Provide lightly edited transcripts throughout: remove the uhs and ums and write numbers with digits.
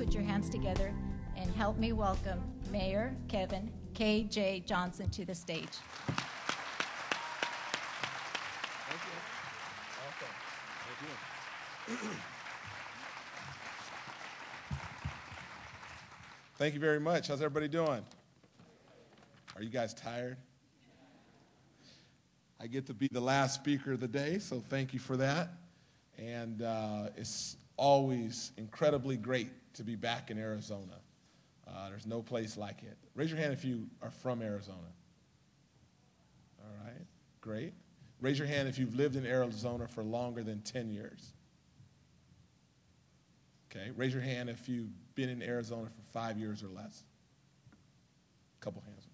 put your hands together and help me welcome Mayor Kevin K.J. Johnson to the stage. Thank you. Awesome. Thank you. Thank you very much. How's everybody doing? Are you guys tired? I get to be the last speaker of the day, so thank you for that. And it's always incredibly great to be back in Arizona. There's no place like it. Raise your hand if you are from Arizona. All right, great. Raise your hand if you've lived in Arizona for longer than 10 years. Okay, raise your hand if you've been in Arizona for 5 years or less. A couple hands.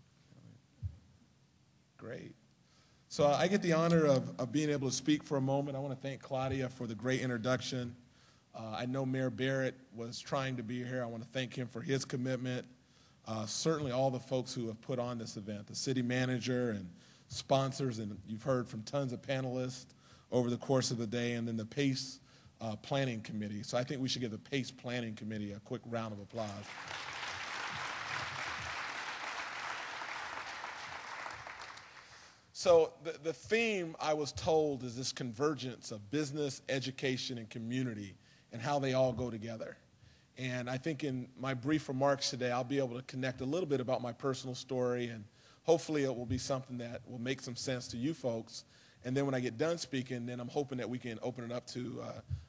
Great. So I get the honor of being able to speak for a moment. I want to thank Claudia for the great introduction. I know Mayor Barrett was trying to be here. I want to thank him for his commitment. Certainly all the folks who have put on this event, the city manager and sponsors, and you've heard from tons of panelists over the course of the day, and then the PACE Planning Committee. So I think we should give the PACE Planning Committee a quick round of applause. So the theme, I was told, is this convergence of business, education, and community, and how they all go together. And I think in my brief remarks today, I'll be able to connect a little bit about my personal story, and hopefully it will be something that will make some sense to you folks. And then when I get done speaking, then I'm hoping that we can open it up to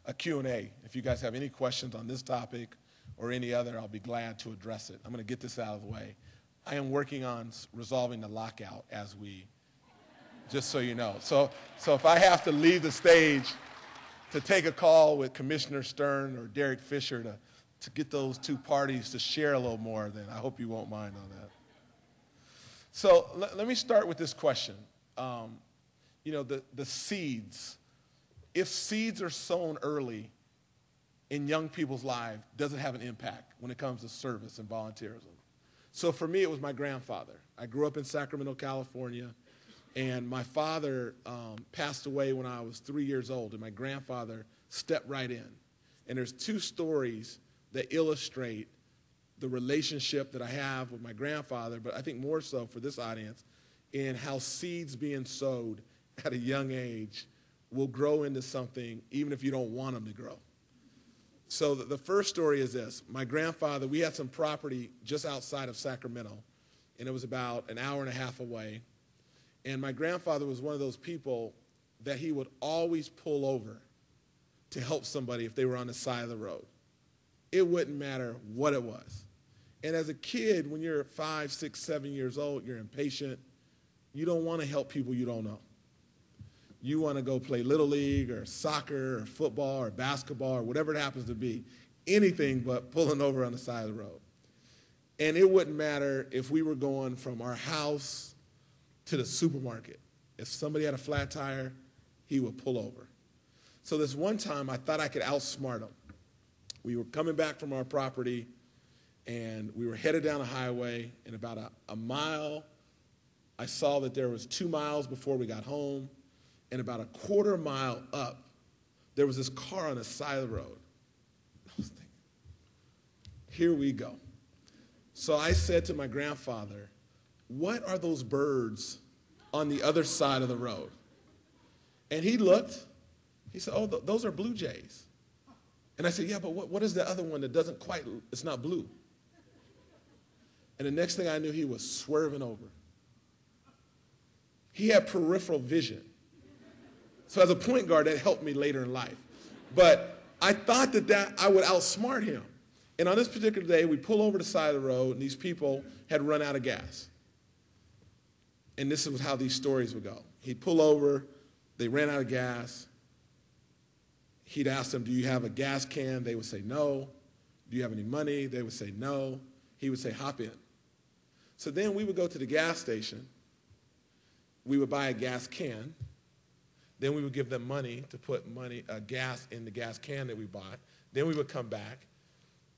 a Q&A. If you guys have any questions on this topic or any other, I'll be glad to address it. I'm going to get this out of the way. I am working on resolving the lockout as we, just so you know. So if I have to leave the stage to take a call with Commissioner Stern or Derek Fisher to get those two parties to share a little more, then I hope you won't mind on that. So let me start with this question. You know, the seeds. If seeds are sown early in young people's lives, does it have an impact when it comes to service and volunteerism? So for me, it was my grandfather. I grew up in Sacramento, California, and my father passed away when I was 3 years old, and my grandfather stepped right in. And there's two stories that illustrate the relationship that I have with my grandfather, but I think more so for this audience, in how seeds being sowed at a young age will grow into something even if you don't want them to grow. So the first story is this. My grandfather, we had some property just outside of Sacramento, and it was about an hour and a half away. And my grandfather was one of those people that he would always pull over to help somebody if they were on the side of the road. It wouldn't matter what it was. And as a kid, when you're 5, 6, 7 years old, you're impatient. You don't want to help people you don't know. You want to go play Little League or soccer or football or basketball or whatever it happens to be, anything but pulling over on the side of the road. And it wouldn't matter if we were going from our house to the supermarket. If somebody had a flat tire, he would pull over. So this one time, I thought I could outsmart him. We were coming back from our property, and we were headed down a highway, and about a mile, I saw that there was 2 miles before we got home, and about a quarter mile up, there was this car on the side of the road. I was thinking, here we go. So I said to my grandfather, what are those birds on the other side of the road? And he looked. He said, oh, those are blue jays. And I said, yeah, but what is the other one that doesn't quite, it's not blue? And the next thing I knew, he was swerving over. He had peripheral vision. So as a point guard, that helped me later in life. But I thought that I would outsmart him. And on this particular day, we pull over the side of the road, and these people had run out of gas. And this is how these stories would go. He'd pull over, they ran out of gas. He'd ask them, do you have a gas can? They would say, no. Do you have any money? They would say, no. He would say, hop in. So then we would go to the gas station. We would buy a gas can. Then we would give them money to put gas in the gas can that we bought. Then we would come back,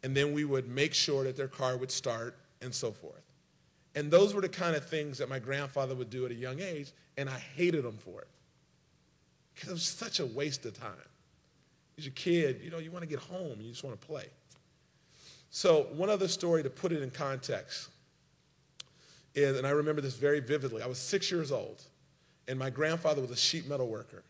and then we would make sure that their car would start and so forth. And those were the kind of things that my grandfather would do at a young age, and I hated him for it. Because it was such a waste of time. As a kid, you want to get home and you just want to play. So one other story to put it in context is, and I remember this very vividly, I was 6 years old, and my grandfather was a sheet metal worker.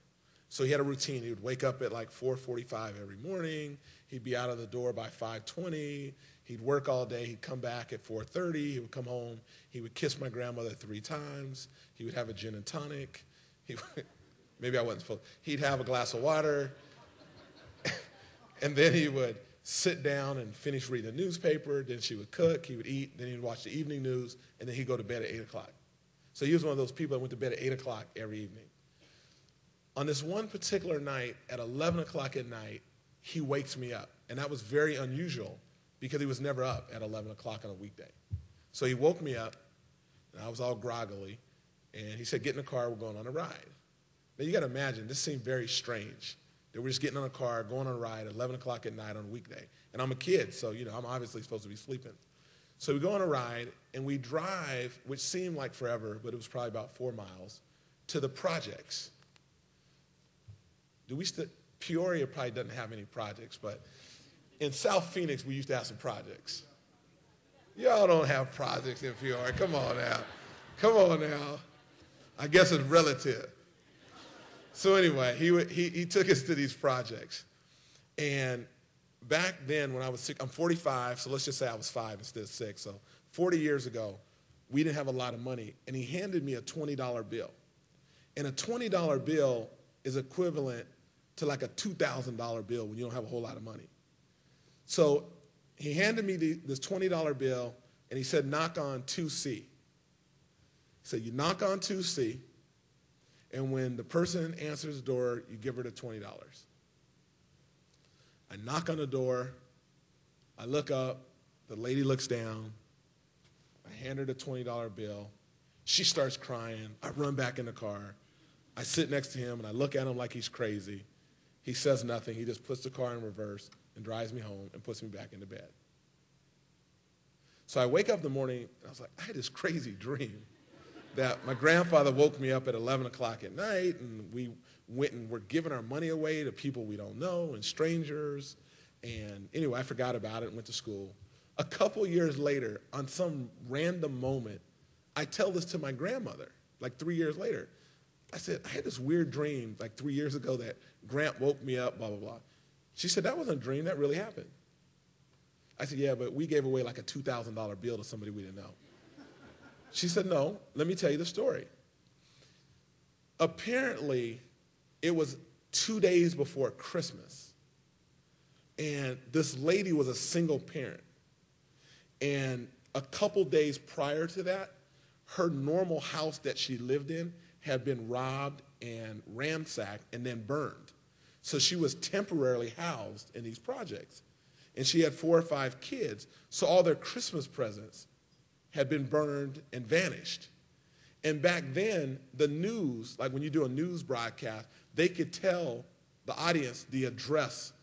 So he had a routine. He would wake up at like 4:45 every morning. He'd be out of the door by 5:20. He'd work all day. He'd come back at 4:30. He would come home. He would kiss my grandmother 3 times. He would have a gin and tonic. Maybe I wasn't supposed. He'd have a glass of water. And then he would sit down and finish reading the newspaper. Then she would cook. He would eat. Then he'd watch the evening news. And then he'd go to bed at 8 o'clock. So he was one of those people that went to bed at 8 o'clock every evening. On this one particular night, at 11 o'clock at night, he wakes me up. And that was very unusual because he was never up at 11 o'clock on a weekday. So he woke me up, and I was all groggily, and he said, get in the car, we're going on a ride. Now you got to imagine, this seemed very strange, that we're just getting on a car, going on a ride at 11 o'clock at night on a weekday. And I'm a kid, so I'm obviously supposed to be sleeping. So we go on a ride, and we drive, which seemed like forever, but it was probably about 4 miles, to the projects. Peoria probably doesn't have any projects, but in South Phoenix, we used to have some projects. Y'all don't have projects in Peoria. Come on now. Come on now. I guess it's relative. So anyway, he took us to these projects. And back then when I was 6, I'm 45, so let's just say I was 5 instead of 6. So 40 years ago, we didn't have a lot of money. And he handed me a $20 bill. And a $20 bill is equivalent to like a $2,000 bill when you don't have a whole lot of money. So he handed me this $20 bill, and he said, knock on 2C. He said, you knock on 2C, and when the person answers the door, you give her the $20. I knock on the door. I look up. The lady looks down. I hand her the $20 bill. She starts crying. I run back in the car. I sit next to him, and I look at him like he's crazy. He says nothing. He just puts the car in reverse and drives me home and puts me back into bed. So I wake up in the morning, and I was like, I had this crazy dream that my grandfather woke me up at 11 o'clock at night, and we went and were giving our money away to people we don't know and strangers. And anyway, I forgot about it and went to school. A couple years later, on some random moment, I tell this to my grandmother, like 3 years later. I said, I had this weird dream like 3 years ago that Grant woke me up, blah, blah, blah. She said, that wasn't a dream, that really happened. I said, yeah, but we gave away like a $2,000 bill to somebody we didn't know. She said, no, let me tell you the story. Apparently, it was 2 days before Christmas, and this lady was a single parent. And a couple days prior to that, her normal house that she lived in had been robbed and ransacked and then burned. So she was temporarily housed in these projects. And she had 4 or 5 kids, so all their Christmas presents had been burned and vanished. And back then, the news, like when you do a news broadcast, they could tell the audience the address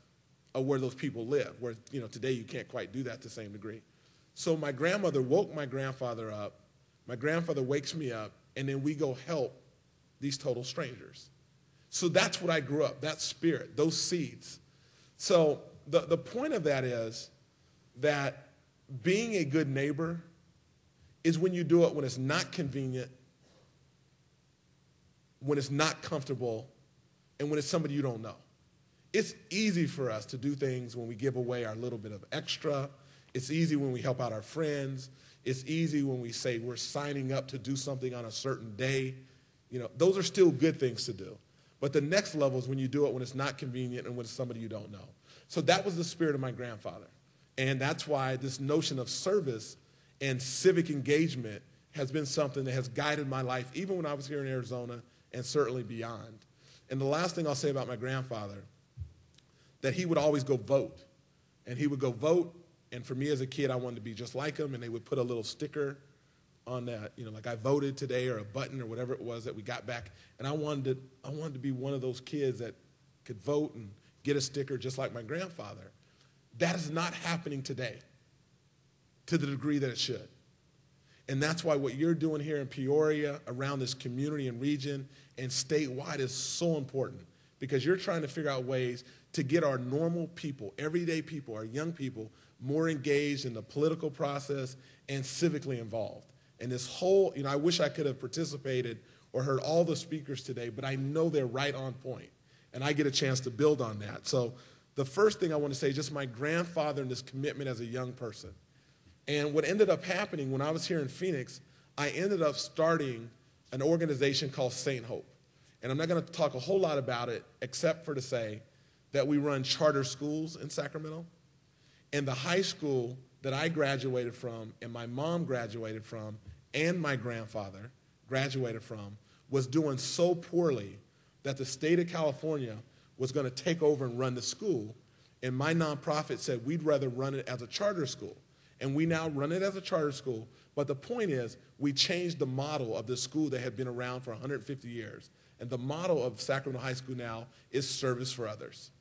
of where those people live, where today you can't quite do that to the same degree. So my grandmother woke my grandfather up, my grandfather wakes me up, and then we go help these total strangers. So that's what I grew up, that spirit, those seeds. So the point of that is that being a good neighbor is when you do it when it's not convenient, when it's not comfortable, and when it's somebody you don't know. It's easy for us to do things when we give away our little bit of extra. It's easy when we help out our friends. It's easy when we say we're signing up to do something on a certain day. Those are still good things to do. But the next level is when you do it when it's not convenient and when it's somebody you don't know. So that was the spirit of my grandfather. And that's why this notion of service and civic engagement has been something that has guided my life, even when I was here in Arizona and certainly beyond. And the last thing I'll say about my grandfather, that he would always go vote. And he would go vote, and for me as a kid, I wanted to be just like him, and they would put a little sticker on that, like I voted today, or a button or whatever it was that we got back. And I wanted to be one of those kids that could vote and get a sticker just like my grandfather. That is not happening today to the degree that it should. And that's why what you're doing here in Peoria, around this community and region and statewide, is so important, because you're trying to figure out ways to get our normal people, everyday people, our young people, more engaged in the political process, and civically involved. And this whole, I wish I could have participated or heard all the speakers today, but I know they're right on point, and I get a chance to build on that. So the first thing I want to say is just my grandfather and this commitment as a young person. And what ended up happening when I was here in Phoenix, I ended up starting an organization called Saint Hope. And I'm not going to talk a whole lot about it except for to say that we run charter schools in Sacramento. And the high school that I graduated from and my mom graduated from and my grandfather graduated from was doing so poorly that the state of California was going to take over and run the school. And my nonprofit said we'd rather run it as a charter school. And we now run it as a charter school. But the point is, we changed the model of the school that had been around for 150 years. And the model of Sacramento High School now is service for others.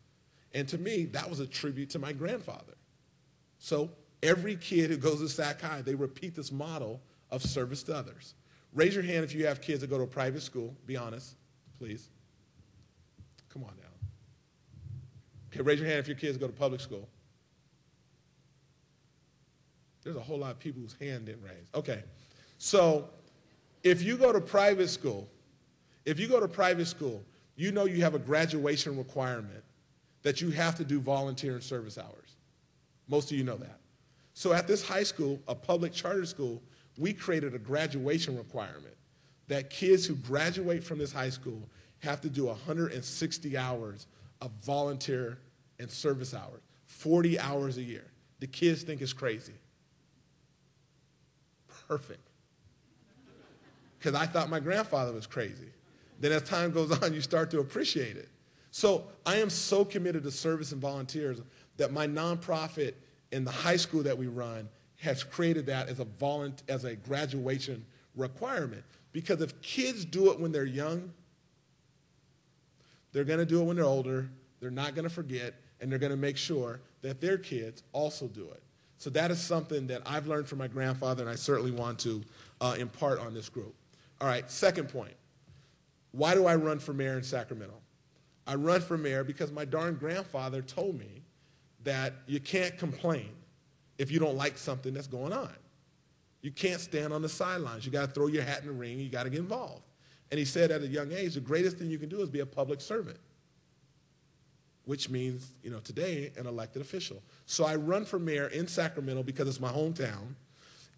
And to me, that was a tribute to my grandfather. So every kid who goes to Sac High, they repeat this model of service to others. Raise your hand if you have kids that go to a private school. Be honest, please. Come on now. Okay, raise your hand if your kids go to public school. There's a whole lot of people whose hand didn't raise. Okay, so if you go to private school, you know you have a graduation requirement that you have to do volunteer and service hours. Most of you know that. So at this high school, a public charter school, we created a graduation requirement that kids who graduate from this high school have to do 160 hours of volunteer and service hours, 40 hours a year. The kids think it's crazy. Perfect. Because I thought my grandfather was crazy. Then as time goes on, you start to appreciate it. So I am so committed to service and volunteers that my nonprofit in the high school that we run has created that as a graduation requirement. Because if kids do it when they're young, they're going to do it when they're older, they're not going to forget, and they're going to make sure that their kids also do it. So that is something that I've learned from my grandfather, and I certainly want to impart on this group. All right, second point. Why do I run for mayor in Sacramento? I run for mayor because my darn grandfather told me that you can't complain if you don't like something that's going on. You can't stand on the sidelines. You got to throw your hat in the ring. You got to get involved. And he said at a young age, the greatest thing you can do is be a public servant, which means, today, an elected official. So I run for mayor in Sacramento because it's my hometown.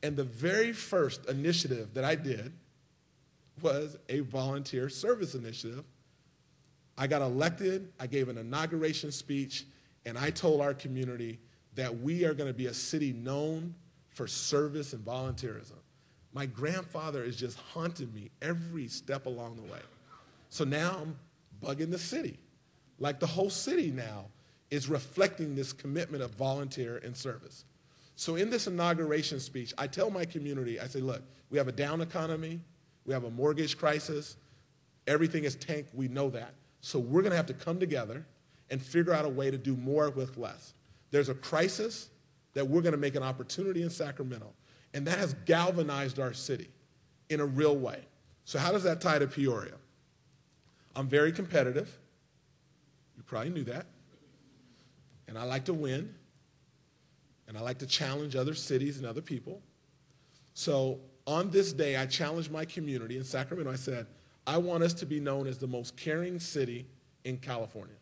And the very first initiative that I did was a volunteer service initiative. I got elected, I gave an inauguration speech, and I told our community that we are going to be a city known for service and volunteerism. My grandfather is just haunting me every step along the way. So now I'm bugging the city. Like the whole city now is reflecting this commitment of volunteer and service. So in this inauguration speech, I tell my community, I say, look, we have a down economy, we have a mortgage crisis, everything is tanked, we know that. So we're going to have to come together and figure out a way to do more with less. There's a crisis that we're going to make an opportunity in Sacramento, and that has galvanized our city in a real way. So how does that tie to Peoria? I'm very competitive. You probably knew that. And I like to win, and I like to challenge other cities and other people. So on this day, I challenged my community in Sacramento. I said, I want us to be known as the most caring city in California.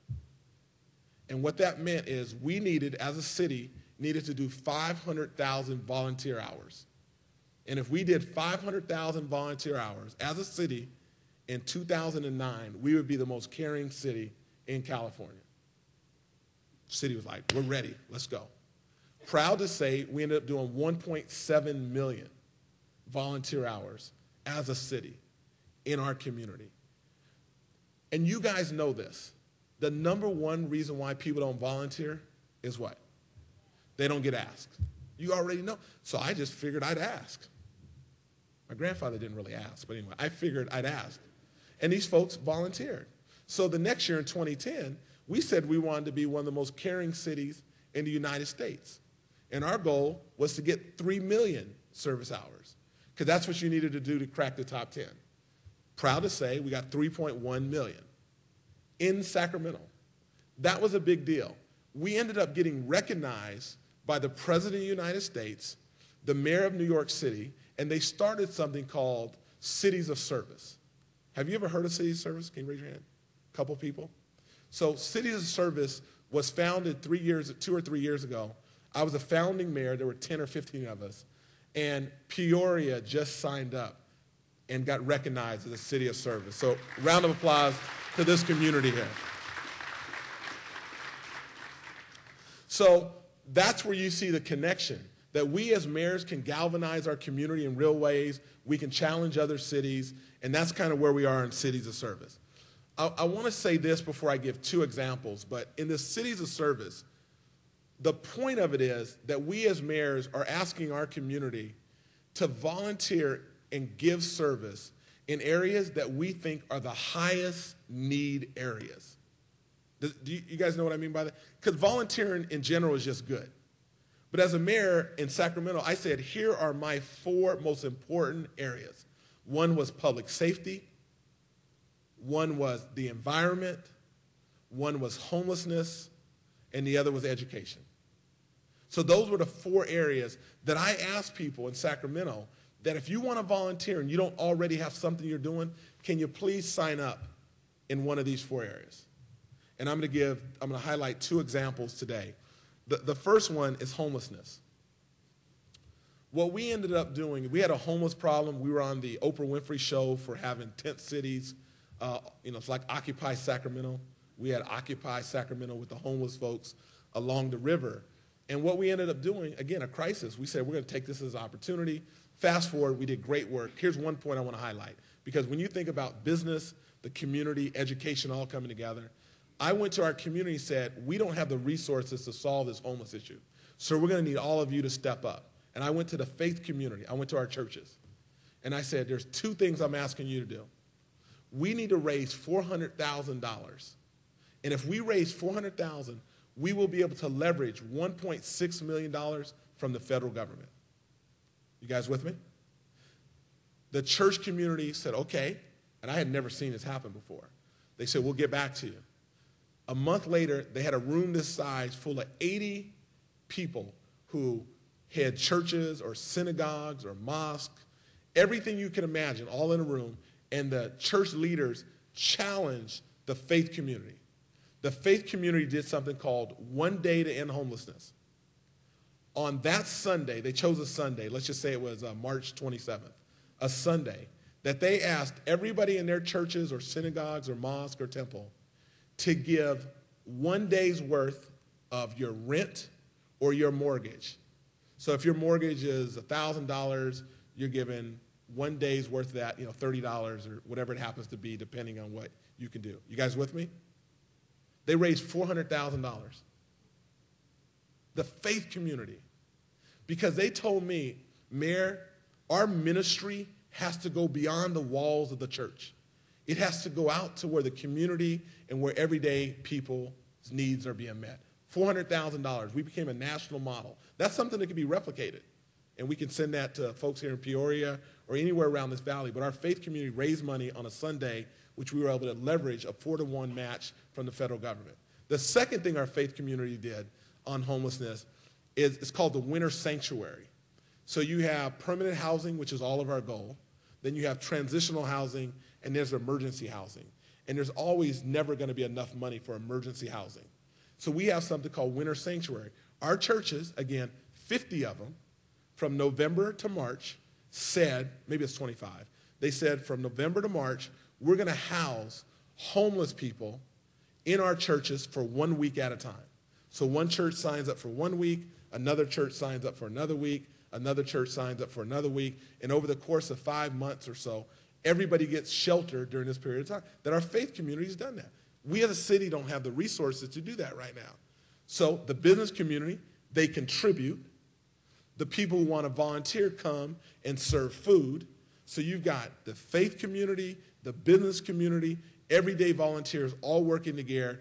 And what that meant is we needed, as a city, needed to do 500,000 volunteer hours. And if we did 500,000 volunteer hours as a city in 2009, we would be the most caring city in California. The city was like, we're ready, let's go. Proud to say we ended up doing 1.7 million volunteer hours as a city in our community. And you guys know this. The number one reason why people don't volunteer is what? They don't get asked. You already know. So I just figured I'd ask. My grandfather didn't really ask, but anyway, I figured I'd ask. And these folks volunteered. So the next year in 2010, we said we wanted to be one of the most caring cities in the United States. And our goal was to get 3 million service hours, because that's what you needed to do to crack the top 10. Proud to say we got 3.1 million in Sacramento. That was a big deal. We ended up getting recognized by the President of the United States, the Mayor of New York City, and they started something called Cities of Service. Have you ever heard of Cities of Service? Can you raise your hand? A couple people? So Cities of Service was founded 2 or 3 years ago. I was a founding mayor. There were 10 or 15 of us. And Peoria just signed up and got recognized as a city of service. So round of applause to this community here. So that's where you see the connection, that we as mayors can galvanize our community in real ways. We can challenge other cities, and that's kind of where we are in Cities of Service. I want to say this before I give 2 examples, but in the Cities of Service, the point of it is that we as mayors are asking our community to volunteer and give service in areas that we think are the highest need areas. Do you guys know what I mean by that? Because volunteering in general is just good. But as a mayor in Sacramento, I said, here are my 4 most important areas. One was public safety. One was the environment. One was homelessness. And the other was education. So those were the 4 areas that I asked people in Sacramento that if you want to volunteer and you don't already have something you're doing, can you please sign up in one of these 4 areas? And I'm going to highlight 2 examples today. The first one is homelessness. What we ended up doing, we had a homeless problem. We were on the Oprah Winfrey Show for having tent cities. It's like Occupy Sacramento. We had Occupy Sacramento with the homeless folks along the river. And what we ended up doing, again, a crisis, we said we're going to take this as an opportunity. Fast forward, we did great work. Here's one point I want to highlight. Because when you think about business, the community, education all coming together, I went to our community and said, we don't have the resources to solve this homeless issue. So we're going to need all of you to step up. And I went to the faith community. I went to our churches. And I said, there's 2 things I'm asking you to do. We need to raise $400,000. And if we raise $400,000, we will be able to leverage $1.6 million from the federal government. You guys with me? The church community said, okay. And I had never seen this happen before. They said, we'll get back to you. A month later, they had a room this size full of 80 people who had churches or synagogues or mosques, everything you can imagine, all in a room, and the church leaders challenged the faith community. The faith community did something called One Day to End Homelessness. On that Sunday, they chose a Sunday, let's just say it was March 27th, a Sunday, that they asked everybody in their churches or synagogues or mosque or temple to give 1 day's worth of your rent or your mortgage. So if your mortgage is $1,000, you're giving 1 day's worth of that, $30 or whatever it happens to be, depending on what you can do. You guys with me? They raised $400,000. The faith community. Because they told me, Mayor, our ministry has to go beyond the walls of the church. It has to go out to where the community and where everyday people's needs are being met. $400,000. We became a national model. That's something that can be replicated. And we can send that to folks here in Peoria or anywhere around this valley. But our faith community raised money on a Sunday, which we were able to leverage a 4-to-1 match from the federal government. The second thing our faith community did on homelessness is it's called the Winter Sanctuary. So you have permanent housing, which is all of our goal. Then you have transitional housing, and there's emergency housing. And there's always never going to be enough money for emergency housing. So we have something called Winter Sanctuary. Our churches, again, 50 of them, from November to March, said, maybe it's 25, they said from November to March, we're going to house homeless people in our churches for 1 week at a time. So one church signs up for 1 week, another church signs up for another week, another church signs up for another week, and over the course of 5 months or so, everybody gets shelter during this period of time. That our faith community has done that. We as a city don't have the resources to do that right now. So the business community, they contribute. The people who want to volunteer come and serve food. So you've got the faith community, the business community, everyday volunteers all working together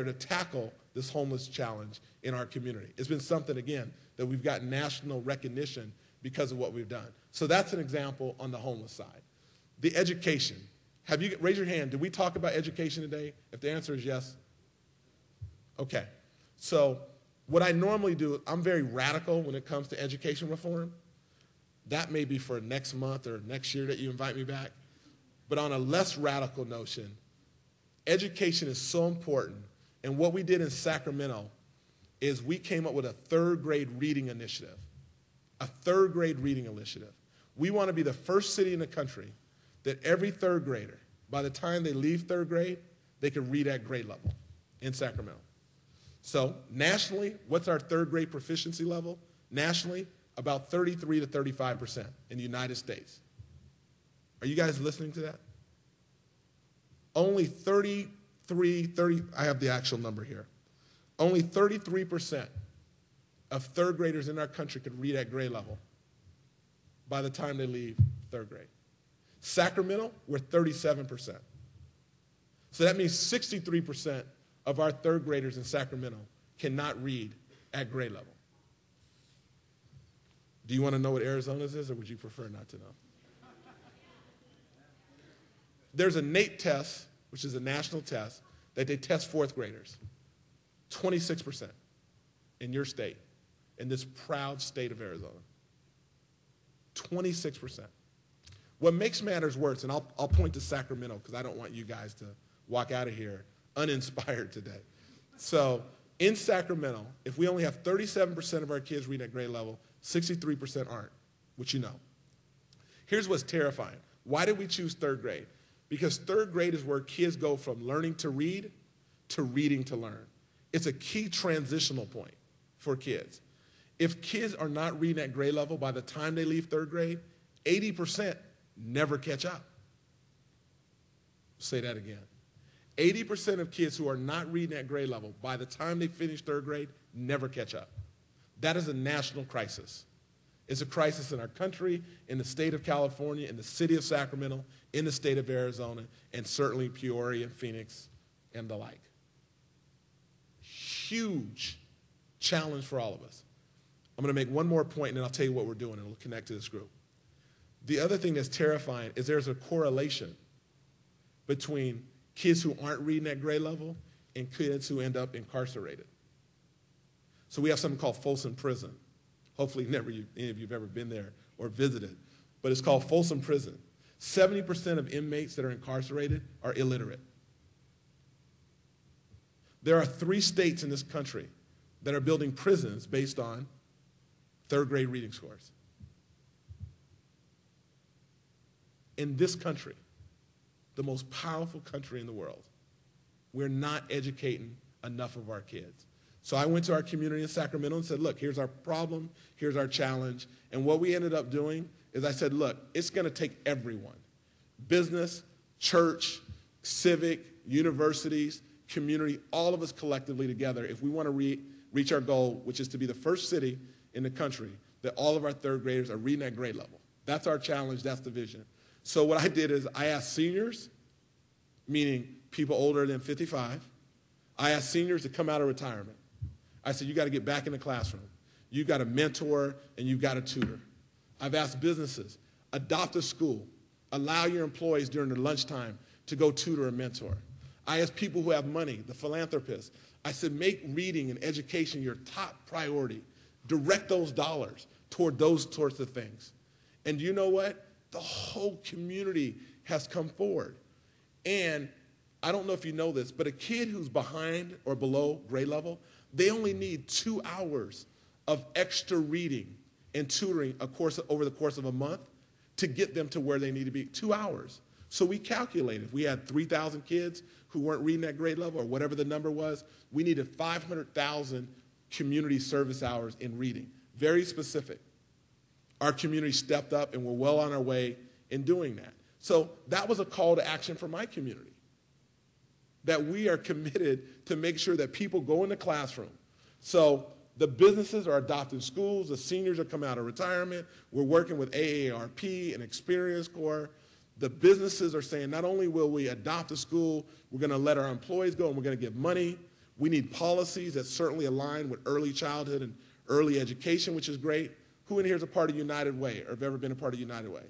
to tackle this homeless challenge in our community. It's been something, again, that we've got national recognition because of what we've done. So that's an example on the homeless side. The education. Raise your hand. Did we talk about education today? If the answer is yes. Okay. So What I normally do, I'm very radical when it comes to education reform. That may be for next month or next year that you invite me back. But on a less radical notion, education is so important. And what we did in Sacramento is we came up with a third grade reading initiative. A third grade reading initiative. We want to be the first city in the country that every third grader, by the time they leave third grade, they can read at grade level in Sacramento. So nationally, what's our third grade proficiency level? Nationally, about 33 to 35% in the United States. Are you guys listening to that? Only 30, I have the actual number here. Only 33% of third graders in our country could read at grade level by the time they leave third grade. Sacramento, we're 37%. So that means 63% of our third graders in Sacramento cannot read at grade level. Do you want to know what Arizona's is, or would you prefer not to know? There's a NAEP test, which is a national test, that they test fourth graders. 26% in your state, in this proud state of Arizona. 26%. What makes matters worse, and I'll point to Sacramento because I don't want you guys to walk out of here uninspired today. So in Sacramento, if we only have 37% of our kids reading at grade level, 63% aren't, which you know. Here's what's terrifying. Why did we choose third grade? Because third grade is where kids go from learning to read to reading to learn. It's a key transitional point for kids. If kids are not reading at grade level by the time they leave third grade, 80% never catch up. Say that again. 80% of kids who are not reading at grade level by the time they finish third grade never catch up. That is a national crisis. It's a crisis in our country, in the state of California, in the city of Sacramento, in the state of Arizona, and certainly Peoria and Phoenix and the like. Huge challenge for all of us. I'm going to make one more point, and then I'll tell you what we're doing, and it'll connect to this group. The other thing that's terrifying is there's a correlation between kids who aren't reading at grade level and kids who end up incarcerated. So we have something called Folsom Prison. Hopefully any of you have ever been there or visited, but it's called Folsom Prison. 70% of inmates that are incarcerated are illiterate. There are 3 states in this country that are building prisons based on third grade reading scores. In this country, the most powerful country in the world, we're not educating enough of our kids. So I went to our community in Sacramento and said, look, here's our problem, here's our challenge. And what we ended up doing is I said, look, it's going to take everyone, business, church, civic, universities, community, all of us collectively together, if we want to reach our goal, which is to be the first city in the country that all of our third graders are reading at grade level. That's our challenge, that's the vision. So what I did is I asked seniors, meaning people older than 55, I asked seniors to come out of retirement. I said, you got to get back in the classroom. You've got to mentor and you've got to tutor. I've asked businesses, adopt a school. Allow your employees during their lunchtime to go tutor and mentor. I asked people who have money, the philanthropists. I said, make reading and education your top priority. Direct those dollars toward those sorts of things. And you know what? The whole community has come forward. And I don't know if you know this, but a kid who's behind or below grade level, they only need 2 hours of extra reading and tutoring over the course of a month to get them to where they need to be. 2 hours. So we calculated. If we had 3,000 kids who weren't reading at grade level or whatever the number was, we needed 500,000 community service hours in reading. Very specific. Our community stepped up and we're well on our way in doing that. So that was a call to action for my community. That we are committed to make sure that people go in the classroom. So the businesses are adopting schools, the seniors are coming out of retirement, we're working with AARP and Experience Corps. The businesses are saying not only will we adopt a school, we're going to let our employees go and we're going to give money. We need policies that certainly align with early childhood and early education, which is great. Who in here is a part of United Way or have ever been a part of United Way?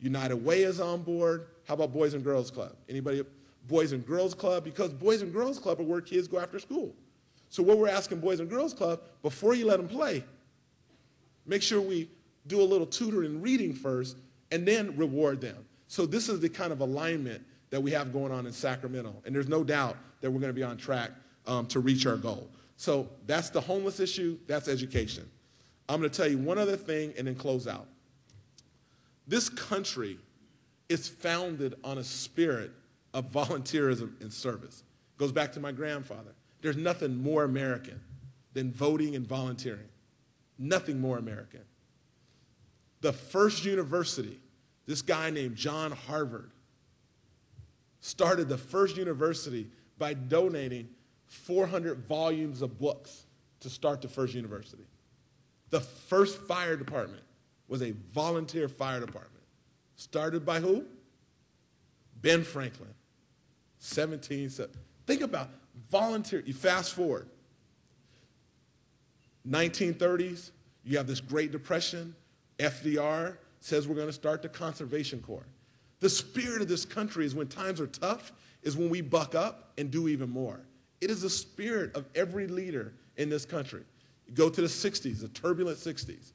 United Way is on board. How about Boys and Girls Club? Anybody? Boys and Girls Club, because Boys and Girls Club are where kids go after school. So what we're asking Boys and Girls Club, before you let them play, make sure we do a little tutoring and reading first, and then reward them. So this is the kind of alignment that we have going on in Sacramento, and there's no doubt that we're going to be on track to reach our goal. So that's the homeless issue, that's education. I'm going to tell you one other thing and then close out. This country is founded on a spirit of volunteerism and service. It goes back to my grandfather. There's nothing more American than voting and volunteering. Nothing more American. The first university, this guy named John Harvard, started the first university by donating 400 volumes of books to start the first university. The first fire department was a volunteer fire department. Started by who? Ben Franklin. 1770. Think about volunteer. You fast forward. 1930s, you have this Great Depression. FDR says we're going to start the Conservation Corps. The spirit of this country is when times are tough, is when we buck up and do even more. It is the spirit of every leader in this country. You go to the 60s, the turbulent 60s.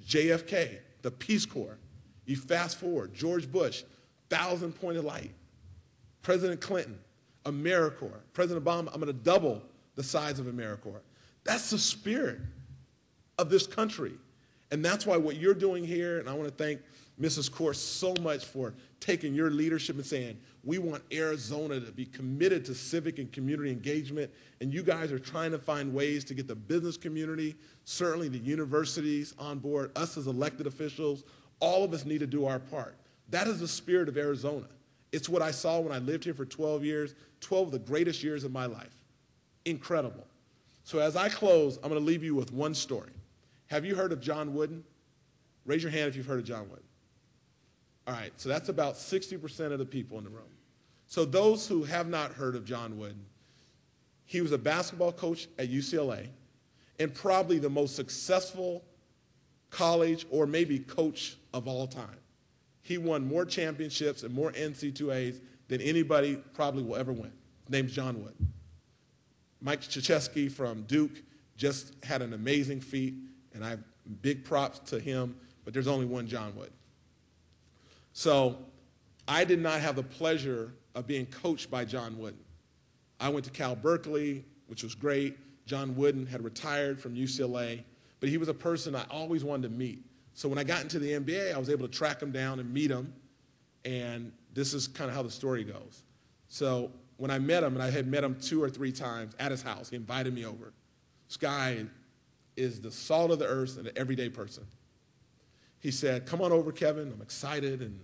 JFK, the Peace Corps. You fast forward, George Bush, 1,000-point light. President Clinton, AmeriCorps. President Obama, I'm going to double the size of AmeriCorps. That's the spirit of this country. And that's why what you're doing here, and I want to thank Mrs. Corr so much for taking your leadership and saying, we want Arizona to be committed to civic and community engagement, and you guys are trying to find ways to get the business community, certainly the universities on board, us as elected officials, all of us need to do our part. That is the spirit of Arizona. It's what I saw when I lived here for 12 years, 12 of the greatest years of my life. Incredible. So as I close, I'm going to leave you with one story. Have you heard of John Wooden? Raise your hand if you've heard of John Wooden. All right, so that's about 60% of the people in the room. So those who have not heard of John Wooden, he was a basketball coach at UCLA and probably the most successful college or maybe coach of all time. He won more championships and more NCAAs than anybody probably will ever win. His name's John Wooden. Mike Krzyzewski from Duke just had an amazing feat, and I have big props to him, but there's only one John Wooden. So I did not have the pleasure of being coached by John Wooden. I went to Cal Berkeley, which was great. John Wooden had retired from UCLA, but he was a person I always wanted to meet. So when I got into the NBA, I was able to track him down and meet him, and this is kind of how the story goes. So when I met him, and I had met him 2 or 3 times at his house, he invited me over. This guy is the salt of the earth and an everyday person. He said, come on over, Kevin. I'm excited, and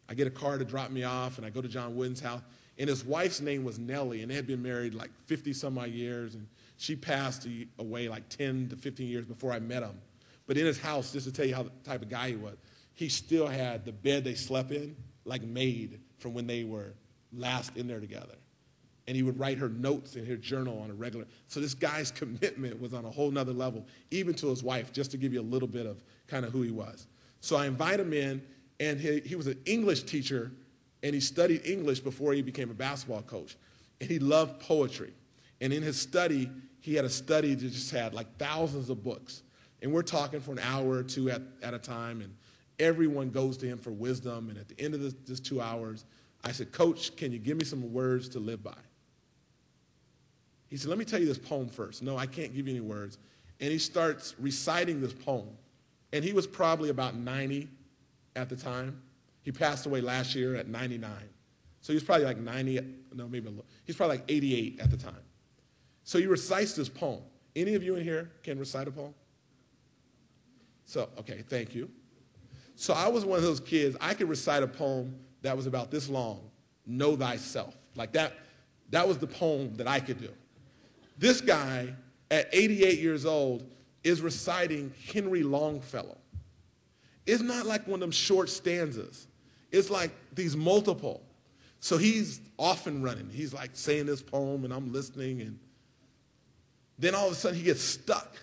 I get a car to drop me off, and I go to John Wooden's house. And his wife's name was Nellie, and they had been married like 50-some-odd years, and she passed away like 10 to 15 years before I met him. But in his house, just to tell you how the type of guy he was, he still had the bed they slept in, like made from when they were last in there together. And he would write her notes in her journal on a regular. So this guy's commitment was on a whole nother level, even to his wife, just to give you a little bit of kind of who he was. So I invite him in, and he was an English teacher, and he studied English before he became a basketball coach. And he loved poetry. And in his study, he had a study that just had like thousands of books. And we're talking for an hour or two at a time, and everyone goes to him for wisdom. And at the end of this 2 hours, I said, Coach, can you give me some words to live by? He said, let me tell you this poem first. No, I can't give you any words. And he starts reciting this poem. And he was probably about 90 at the time. He passed away last year at 99. So he was probably like 90, no, maybe a little. He's probably like 88 at the time. So he recites this poem. Any of you in here can recite a poem? So, okay, thank you. So I was one of those kids, I could recite a poem that was about this long, Know Thyself. Like that was the poem that I could do. This guy, at 88 years old, is reciting Henry Longfellow. It's not like one of them short stanzas. It's like these multiple. So he's off and running. He's like saying this poem, and I'm listening, and then all of a sudden he gets stuck.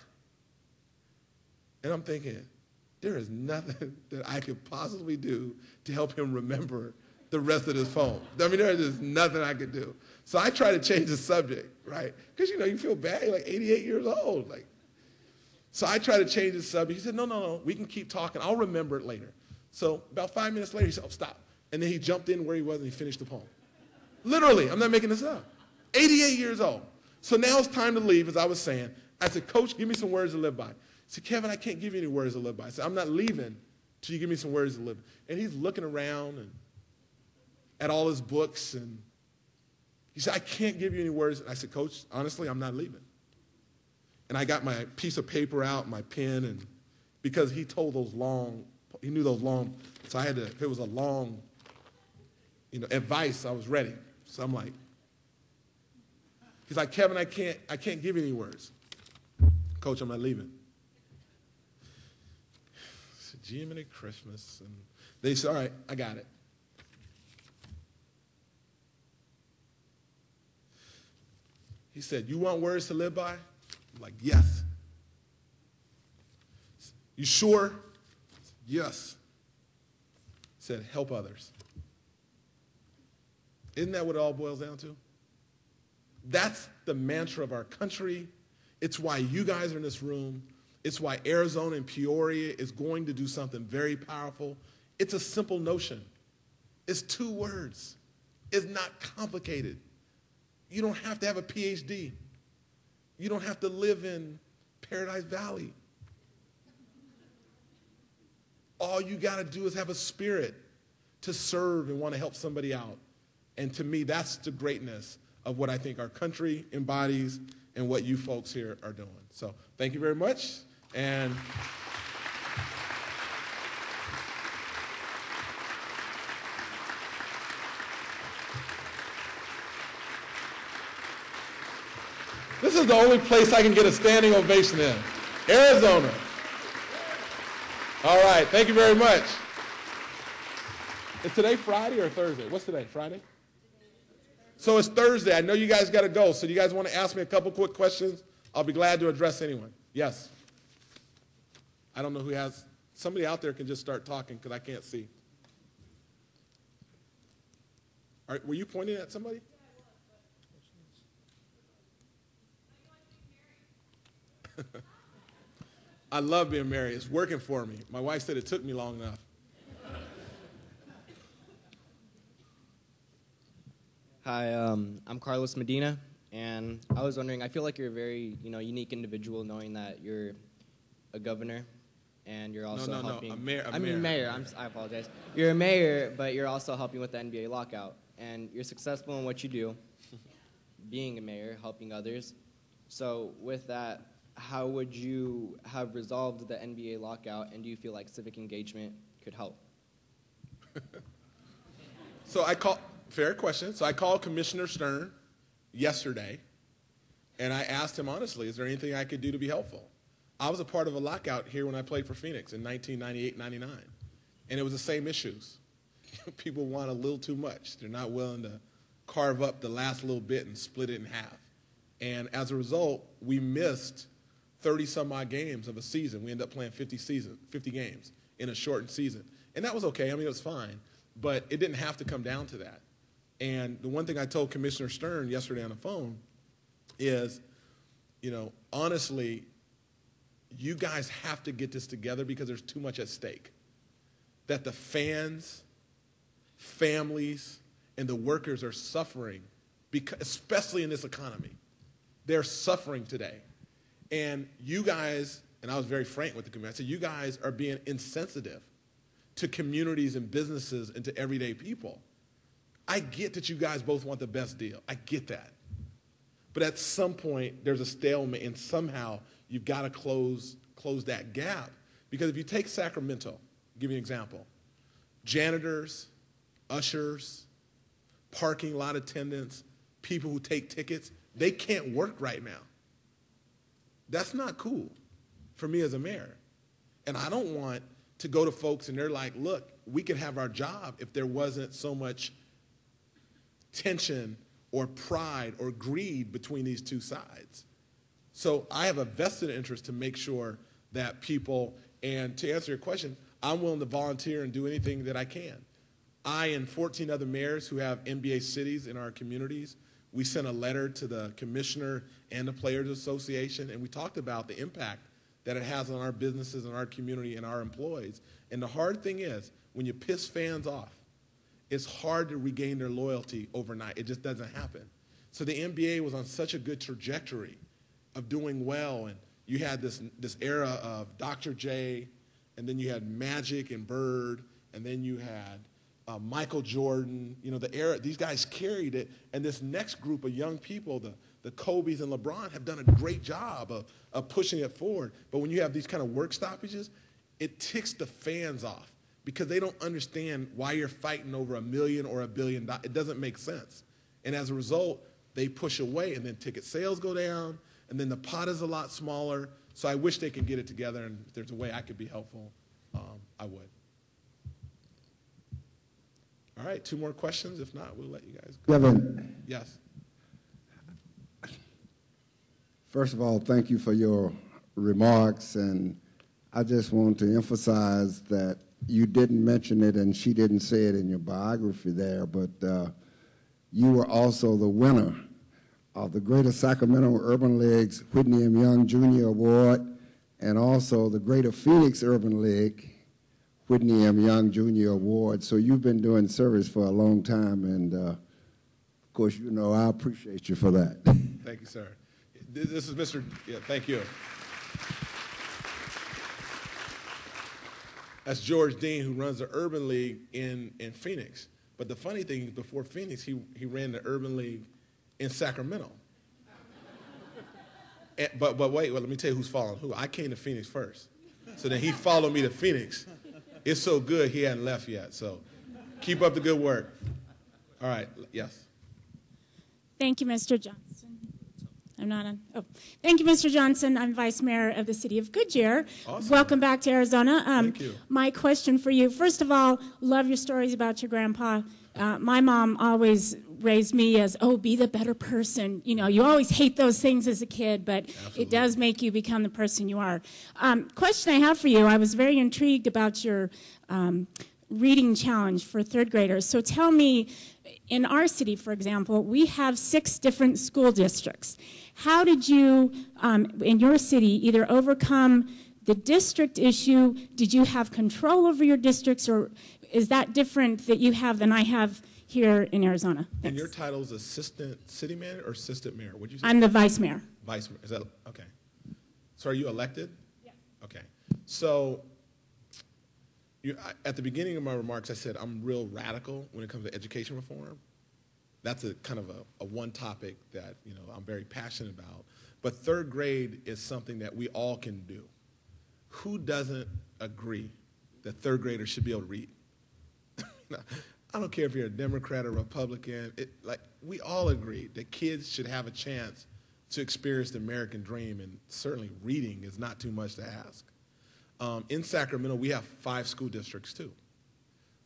And I'm thinking, there is nothing that I could possibly do to help him remember the rest of this phone. I mean, there's just nothing I could do. So I try to change the subject, right? Because, you know, you feel bad. You're like 88 years old. So I try to change the subject. He said, no, we can keep talking. I'll remember it later. So about 5 minutes later, he said, oh, stop. And then he jumped in where he was and he finished the poem. Literally, I'm not making this up. 88 years old. So now it's time to leave, as I was saying. I said, Coach, give me some words to live by. He said, Kevin, I can't give you any words to live by. I said, I'm not leaving till you give me some words to live by. And he's looking around and at all his books, and he said, I can't give you any words. And I said, Coach, honestly, I'm not leaving. And I got my piece of paper out, my pen, and because he told those long, he knew those long, so I had to, if it was a long, advice, I was ready. So I'm like, he's like, Kevin, I can't give you any words. Coach, I'm not leaving. It's Jiminy Christmas. And they said, all right, I got it. He said, you want words to live by? I'm like, yes. You sure? Yes. He said, help others. Isn't that what it all boils down to? That's the mantra of our country. It's why you guys are in this room. It's why Arizona and Peoria is going to do something very powerful. It's a simple notion. It's 2 words. It's not complicated. You don't have to have a PhD. You don't have to live in Paradise Valley. All you got to do is have a spirit to serve and want to help somebody out. And to me, that's the greatness of what I think our country embodies and what you folks here are doing. So thank you very much. And this is the only place I can get a standing ovation in, Arizona. All right, thank you very much. Is today Friday or Thursday? What's today, Friday? So it's Thursday. I know you guys got to go. So do you guys want to ask me a couple quick questions? I'll be glad to address anyone. Yes. I don't know who has. Somebody out there can just start talking because I can't see. All right, were you pointing at somebody? I love being married. It's working for me. My wife said it took me long enough. Hi, I'm Carlos Medina, and I was wondering, I feel like you're a very, unique individual knowing that you're a governor, and you're also helping. Mayor. I apologize. You're a mayor, but you're also helping with the NBA lockout, and you're successful in what you do, being a mayor, helping others. So with that, how would you have resolved the NBA lockout, and do you feel like civic engagement could help? Fair question. So I called Commissioner Stern yesterday, and I asked him honestly, is there anything I could do to be helpful? I was a part of a lockout here when I played for Phoenix in 1998-99, and it was the same issues. People want a little too much. They're not willing to carve up the last little bit and split it in half. And as a result, we missed 30-some-odd games of a season. We ended up playing 50 games in a shortened season. And that was okay. I mean, it was fine. But it didn't have to come down to that. And the one thing I told Commissioner Stern yesterday on the phone is, honestly, you guys have to get this together because there's too much at stake. That the fans, families, and the workers are suffering, especially in this economy. They're suffering today. And you guys, and I was very frank with the community, I said, you guys are being insensitive to communities and businesses and to everyday people. I get that you guys both want the best deal. I get that. But at some point, there's a stalemate, and somehow you've got to close that gap. Because if you take Sacramento, I'll give you an example. Janitors, ushers, parking lot attendants, people who take tickets, they can't work right now. That's not cool for me as a mayor. And I don't want to go to folks and they're like, look, we could have our job if there wasn't so much tension or pride or greed between these two sides. So I have a vested interest to make sure that people, and to answer your question, I'm willing to volunteer and do anything that I can. I and 14 other mayors who have NBA cities in our communities, we sent a letter to the commissioner and the Players Association, and we talked about the impact that it has on our businesses and our community and our employees. And the hard thing is, when you piss fans off, it's hard to regain their loyalty overnight. It just doesn't happen. So the NBA was on such a good trajectory of doing well, and you had this era of Dr. J, and then you had Magic and Bird, and then you had Michael Jordan. You know, the era, these guys carried it, and this next group of young people, the Kobe's and LeBron, have done a great job of pushing it forward. But when you have these kind of work stoppages, it ticks the fans off because they don't understand why you're fighting over $1 million or $1 billion. It doesn't make sense. And as a result, they push away, and then ticket sales go down, and then the pot is a lot smaller. So I wish they could get it together, and if there's a way I could be helpful, I would. All right, 2 more questions. If not, we'll let you guys go. Kevin. Yes. First of all, thank you for your remarks, and I just want to emphasize that you didn't mention it and she didn't say it in your biography there, but you were also the winner of the Greater Sacramento Urban League's Whitney M. Young Jr. Award, and also the Greater Phoenix Urban League Whitney M. Young Jr. Award. So you've been doing service for a long time, and of course, you know, I appreciate you for that. Thank you, sir. This is Mr. Yeah, thank you. That's George Dean, who runs the Urban League in Phoenix. But the funny thing is, before Phoenix, he ran the Urban League in Sacramento. But wait, well, let me tell you who's following who. I came to Phoenix first. So then he followed me to Phoenix. It's so good he hadn't left yet. So keep up the good work. All right, yes. Thank you, Mr. Johnson. I'm not on. Oh, thank you, Mr. Johnson. I'm Vice Mayor of the City of Goodyear. Awesome. Welcome back to Arizona. Thank you. My question for you, first of all, love your stories about your grandpa. My mom always raised me as, oh, be the better person. You know, you always hate those things as a kid, but Absolutely. It does make you become the person you are. Question I have for you, I was very intrigued about your reading challenge for third graders. So tell me, in our city, for example, we have 6 different school districts. How did you, in your city, either overcome the district issue? Did you have control over your districts, or is that different that you have than I have here in Arizona? Thanks. And your title is assistant city manager or assistant mayor? What'd you say? I'm the vice mayor. Vice mayor. Is that okay? So are you elected? Yes. Okay. So at the beginning of my remarks, I said I'm real radical when it comes to education reform. That's a kind of a one topic that, you know, I'm very passionate about. But third grade is something that we all can do. Who doesn't agree that third graders should be able to read? I don't care if you're a Democrat or Republican. We all agree that kids should have a chance to experience the American dream, and certainly reading is not too much to ask. In Sacramento, we have 5 school districts too.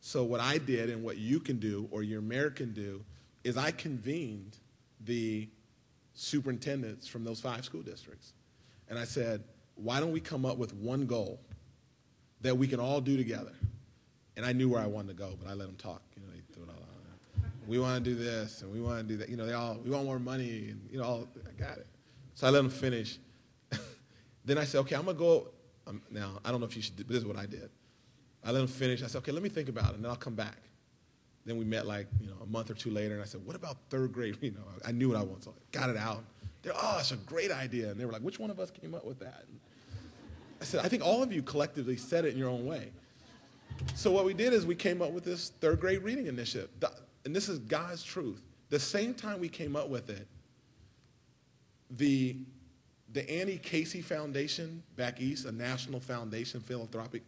So what I did, and what you can do or your mayor can do, is I convened the superintendents from those 5 school districts. And I said, why don't we come up with one goal that we can all do together? And I knew where I wanted to go, but I let them talk. You know, they threw it all out. We want to do this, and we want to do that. You know, we want more money, and, you know, I got it. So I let them finish. Then I said, okay, I'm going to go. Now, I don't know if you should, but this is what I did. I let them finish. I said, okay, let me think about it, and then I'll come back. Then we met a month or 2 later, and I said, what about third grade? You know, I knew what I wanted, so I got it out. They're, oh, it's a great idea. And they were like, which one of us came up with that? And I said, I think all of you collectively said it in your own way. So what we did is we came up with this third grade reading initiative. And this is God's truth. The same time we came up with it, the Annie Casey Foundation back east, a national foundation, philanthropic,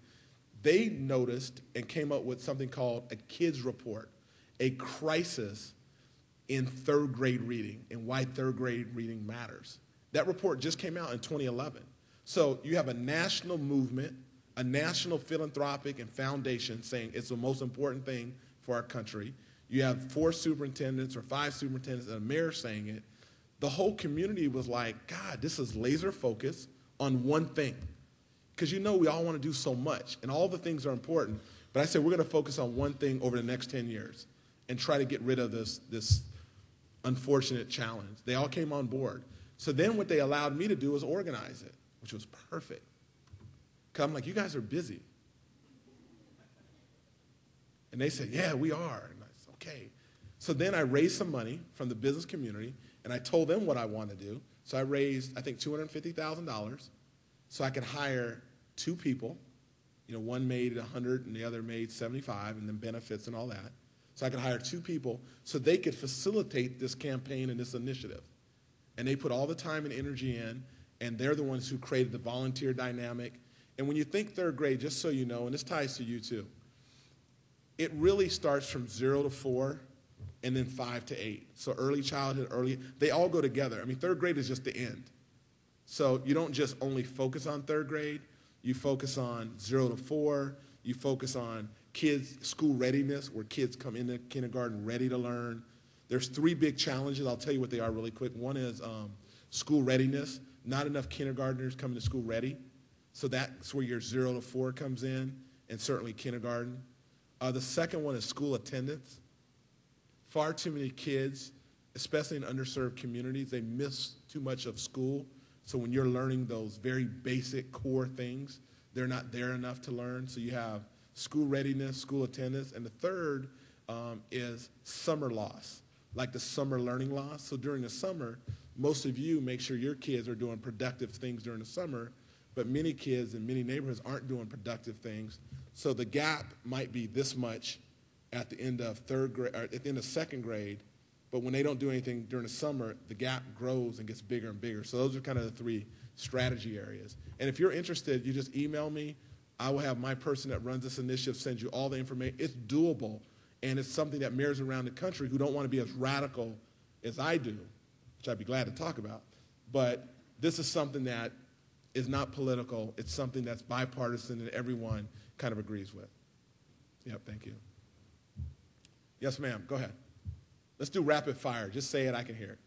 they noticed and came up with something called a kids report, a crisis in third grade reading and why third grade reading matters. That report just came out in 2011. So you have a national movement, a national philanthropic and foundation saying it's the most important thing for our country. You have 4 superintendents or 5 superintendents and a mayor saying it. The whole community was like, God, this is laser focused on one thing. because you know we all want to do so much, and all the things are important. But I said we're going to focus on one thing over the next 10 years and try to get rid of this unfortunate challenge. They all came on board. So then what they allowed me to do was organize it, which was perfect. Because I'm like, you guys are busy. And they said, yeah, we are. And I said, okay. So then I raised some money from the business community, and I told them what I wanted to do. So I raised, I think, $250,000 so I could hire 2 people. One made 100 and the other made 75, and then benefits and all that. So I could hire 2 people so they could facilitate this campaign and this initiative. And they put all the time and energy in, and they're the ones who created the volunteer dynamic. And when you think third grade, just so you know, and this ties to you too, it really starts from 0 to 4 and then 5 to 8. So early childhood, they all go together. I mean, third grade is just the end. So you don't just only focus on third grade. You focus on 0 to 4. You focus on kids' school readiness, where kids come into kindergarten ready to learn. There's 3 big challenges. I'll tell you what they are really quick. One is school readiness. Not enough kindergartners coming to school ready. So that's where your 0 to 4 comes in, and certainly kindergarten. The second one is school attendance. Far too many kids, especially in underserved communities, they miss too much of school. So when you're learning those very basic core things, they're not there enough to learn. So you have school readiness, school attendance, and the third is summer loss, like the summer learning loss. So during the summer, most of you make sure your kids are doing productive things during the summer, but many kids in many neighborhoods aren't doing productive things. So the gap might be this much at the end of third grade, or at the end of second grade, but when they don't do anything during the summer, the gap grows and gets bigger and bigger. So those are kind of the 3 strategy areas. And if you're interested, you just email me. I will have my person that runs this initiative send you all the information. It's doable, and it's something that mayors around the country who don't want to be as radical as I do, which I'd be glad to talk about, but this is something that is not political. It's something that's bipartisan and everyone kind of agrees with. Yep, thank you. Yes, ma'am, go ahead. Let's do rapid fire. Just say it, I can hear it.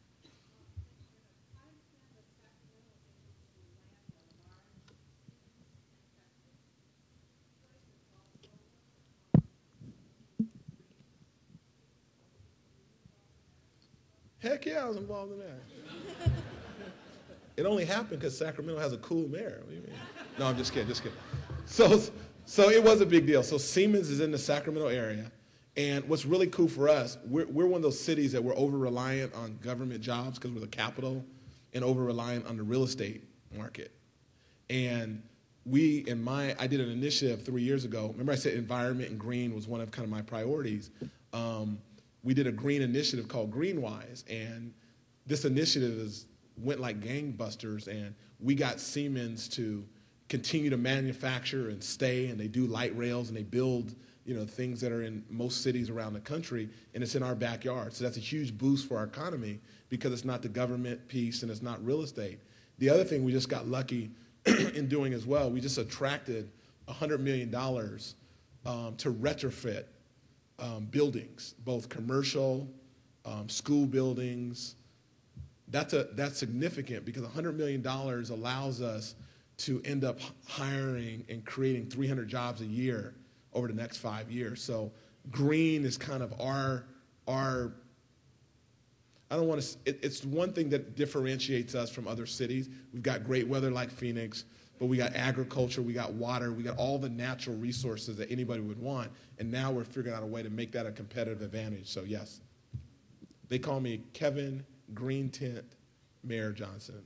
Heck yeah, I was involved in that. It only happened because Sacramento has a cool mayor. What do you mean? No, I'm just kidding, So it was a big deal. So Siemens is in the Sacramento area. And what's really cool for us, we're one of those cities that we're over-reliant on government jobs because we're the capital, and over-reliant on the real estate market. And I did an initiative 3 years ago. Remember I said environment and green was one of kind of my priorities. We did a green initiative called Greenwise, and this initiative went like gangbusters, and we got Siemens to continue to manufacture and stay, and they do light rails, and they build things that are in most cities around the country, and it's in our backyard. So that's a huge boost for our economy because it's not the government piece and it's not real estate. The other thing we just got lucky in doing as well, we just attracted $100 million to retrofit buildings, both commercial, school buildings. That's significant because $100 million allows us to end up hiring and creating 300 jobs a year over the next 5 years. So green is kind of our I don't want to, it's one thing that differentiates us from other cities. We've got great weather like Phoenix, but we got agriculture, we got water, we got all the natural resources that anybody would want, and now we're figuring out a way to make that a competitive advantage. So yes, they call me Kevin Green Tent Mayor Johnson.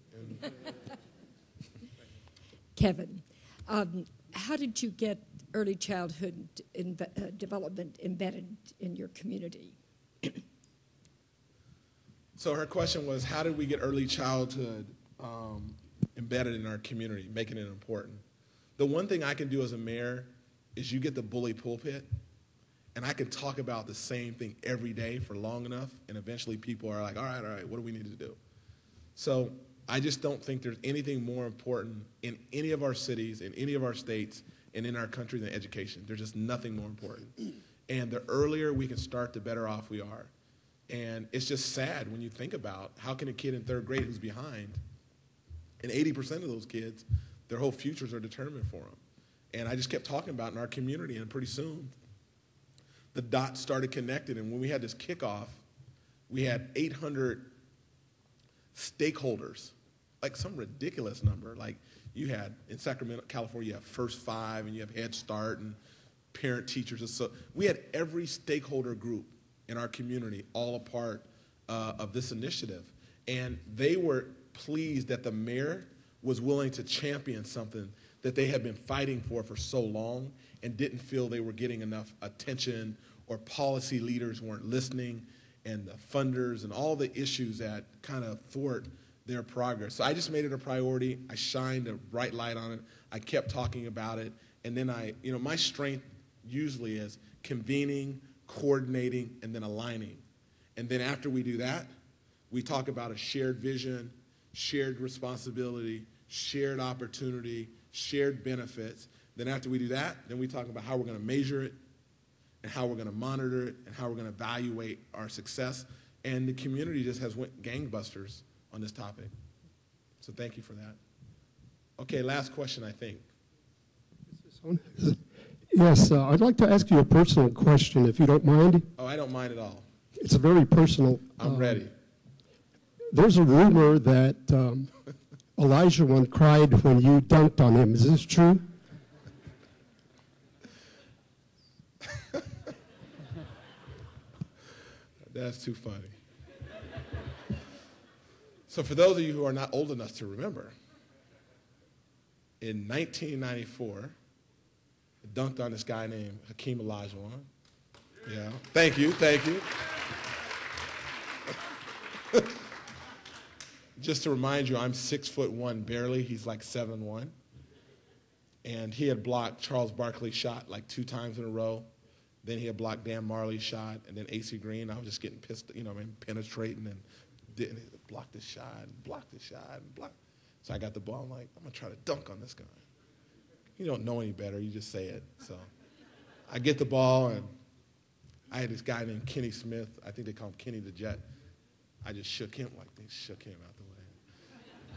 Kevin, how did you get early childhood development embedded in your community? So her question was, how did we get early childhood embedded in our community, making it important? The one thing I can do as a mayor is you get the bully pulpit, and I can talk about the same thing every day for long enough, and eventually people are like, all right, what do we need to do? So I just don't think there's anything more important in any of our cities, in any of our states, and in our country than education. There's just nothing more important. And the earlier we can start, the better off we are. And it's just sad when you think about how can a kid in third grade who's behind, and 80% of those kids, their whole futures are determined for them. And I just kept talking about it in our community, and pretty soon the dots started connected. And when we had this kickoff, we had 800 stakeholders, like some ridiculous number. Like you had, in Sacramento, California, you have First Five, and you have Head Start, and parent teachers. And so we had every stakeholder group in our community all a part of this initiative. And they were pleased that the mayor was willing to champion something that they had been fighting for so long and didn't feel they were getting enough attention, or policy leaders weren't listening, and the funders and all the issues that kind of thwart their progress. So I just made it a priority. I shined a bright light on it. I kept talking about it. And then my strength usually is convening, coordinating, and then aligning. And then after we do that, we talk about a shared vision, shared responsibility, shared opportunity, shared benefits. Then after we do that, then we talk about how we're going to measure it, and how we're going to monitor it, and how we're going to evaluate our success. And the community just has went gangbusters on this topic. So thank you for that. Okay, last question, I think. Yes, I'd like to ask you a personal question, if you don't mind. Oh, I don't mind at all. It's a very personal. I'm ready. There's a rumor that Elijah once cried when you dunked on him. Is this true? That's too funny. So for those of you who are not old enough to remember, in 1994, I dunked on this guy named Hakeem Olajuwon. Yeah, thank you. Just to remind you, I'm 6'1" barely. He's like 7'1". And he had blocked Charles Barkley's shot like 2 times in a row. Then he had blocked Dan Marley's shot, and then AC Green. I was just getting pissed, penetrating, and blocked his shot, and blocked his shot, and blocked. So I got the ball. I'm like, I'm going to try to dunk on this guy. You don't know any better. You just say it. So I get the ball, and I had this guy named Kenny Smith. I think they call him Kenny the Jet. I just shook him, like they shook him out the way.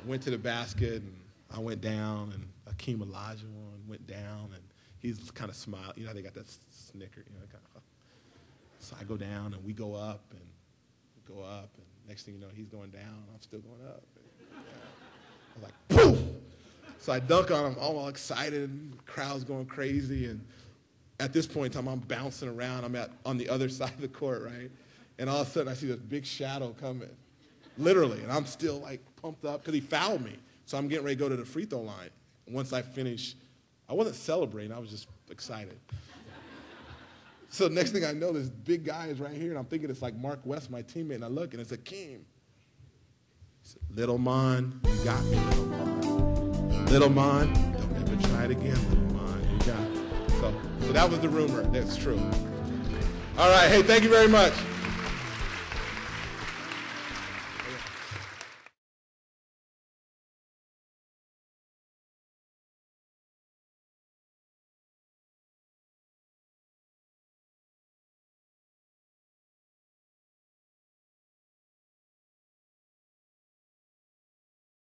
I went to the basket, and I went down, and Hakeem Olajuwon went down, and he's kind of smiled. You know how they got that snicker, kind of. So I go down, and we go up, and next thing you know, he's going down. I'm still going up. And, I was like, poof! So I dunk on him, all excited, and the crowd's going crazy. And at this point in time, I'm bouncing around. I'm on the other side of the court, right? And all of a sudden, I see this big shadow coming, literally. And I'm still, like, pumped up because he fouled me. So I'm getting ready to go to the free throw line. Once I finish, I wasn't celebrating. I was just excited. So next thing I know, this big guy is right here, and I'm thinking it's like Mark West, my teammate, and I look, and it's Hakeem. He said, "Little Mon, you got me, Little Mon. Little Mon, don't ever try it again, Little Mon, you got me." So that was the rumor. That's true. All right, hey, thank you very much.